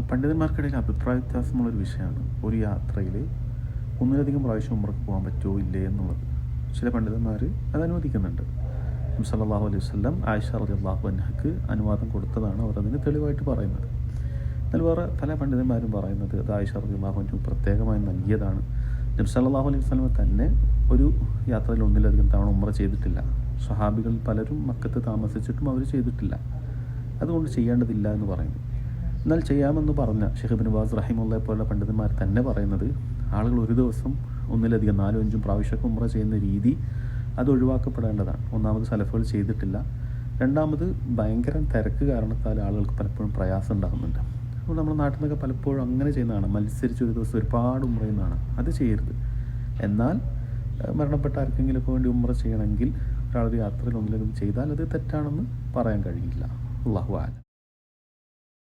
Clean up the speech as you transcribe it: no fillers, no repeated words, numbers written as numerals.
പണ്ഡിതന്മാർക്കിടയിൽ അഭിപ്രായ വ്യത്യാസമുള്ളൊരു വിഷയമാണ് ഒരു യാത്രയിൽ ഒന്നിലധികം പ്രാവശ്യം ഉംറക്ക് പോകാൻ പറ്റുമോ ഇല്ലേ എന്നുള്ളത്. ചില പണ്ഡിതന്മാർ അത് അനുവദിക്കുന്നുണ്ട്. നബി സല്ലല്ലാഹു അലൈഹി വസല്ലം ആയിഷ റളിയല്ലാഹു അൻഹയ്ക്ക് അനുവാദം കൊടുത്തതാണ് അവർ അതിന് തെളിവായിട്ട് പറയുന്നത്. എന്നാൽ വേറെ പല പണ്ഡിതന്മാരും പറയുന്നത് അത് ആയിഷ റളിയല്ലാഹു അൻഹു പ്രത്യേകമായി നൽകിയതാണ്. നബി സല്ലല്ലാഹു അലൈഹി വസല്ലം തന്നെ ഒരു യാത്രയിൽ ഒന്നിലധികം തവണ ഉംറ ചെയ്തിട്ടില്ല. സ്വഹാബികൾ പലരും മക്കത്ത് താമസിച്ചിട്ടും അവർ ചെയ്തിട്ടില്ല. അതുകൊണ്ട് ചെയ്യേണ്ടതില്ല എന്ന് പറയുന്നു. എന്നാൽ ചെയ്യാമെന്ന് പറഞ്ഞ ഷെയ്ഖ് ഇബ്നു ബാസ് റഹിമഹുള്ളയെ പോലുള്ള പണ്ഡിതന്മാർ തന്നെ പറയുന്നത് ആളുകൾ ഒരു ദിവസം ഒന്നിലധികം 4-5 പ്രാവശ്യമൊക്കെ ഉംറ ചെയ്യുന്ന രീതി അത് ഒഴിവാക്കപ്പെടേണ്ടതാണ്. ഒന്നാമത് സലഫുകൾ ചെയ്തിട്ടില്ല, രണ്ടാമത് ഭയങ്കര തിരക്ക് കാരണത്താൽ ആളുകൾക്ക് പലപ്പോഴും പ്രയാസം ഉണ്ടാകുന്നുണ്ട്. അതുകൊണ്ട് നമ്മുടെ നാട്ടിൽ നിന്നൊക്കെ പലപ്പോഴും അങ്ങനെ ചെയ്യുന്നതാണ്, മത്സരിച്ച് ഒരു ദിവസം ഒരുപാട് ഉംറ ചെയ്യുന്നതാണ്. അത് ചെയ്യരുത്. എന്നാൽ മരണപ്പെട്ട ആർക്കെങ്കിലുമൊക്കെ വേണ്ടി ഉംറ ചെയ്യണമെങ്കിൽ ഒരാളൊരു യാത്രയിൽ ഒന്നിലധികം ചെയ്താൽ അത് തെറ്റാണെന്ന് പറയാൻ കഴിയില്ല. അല്ലാഹു അഅലം.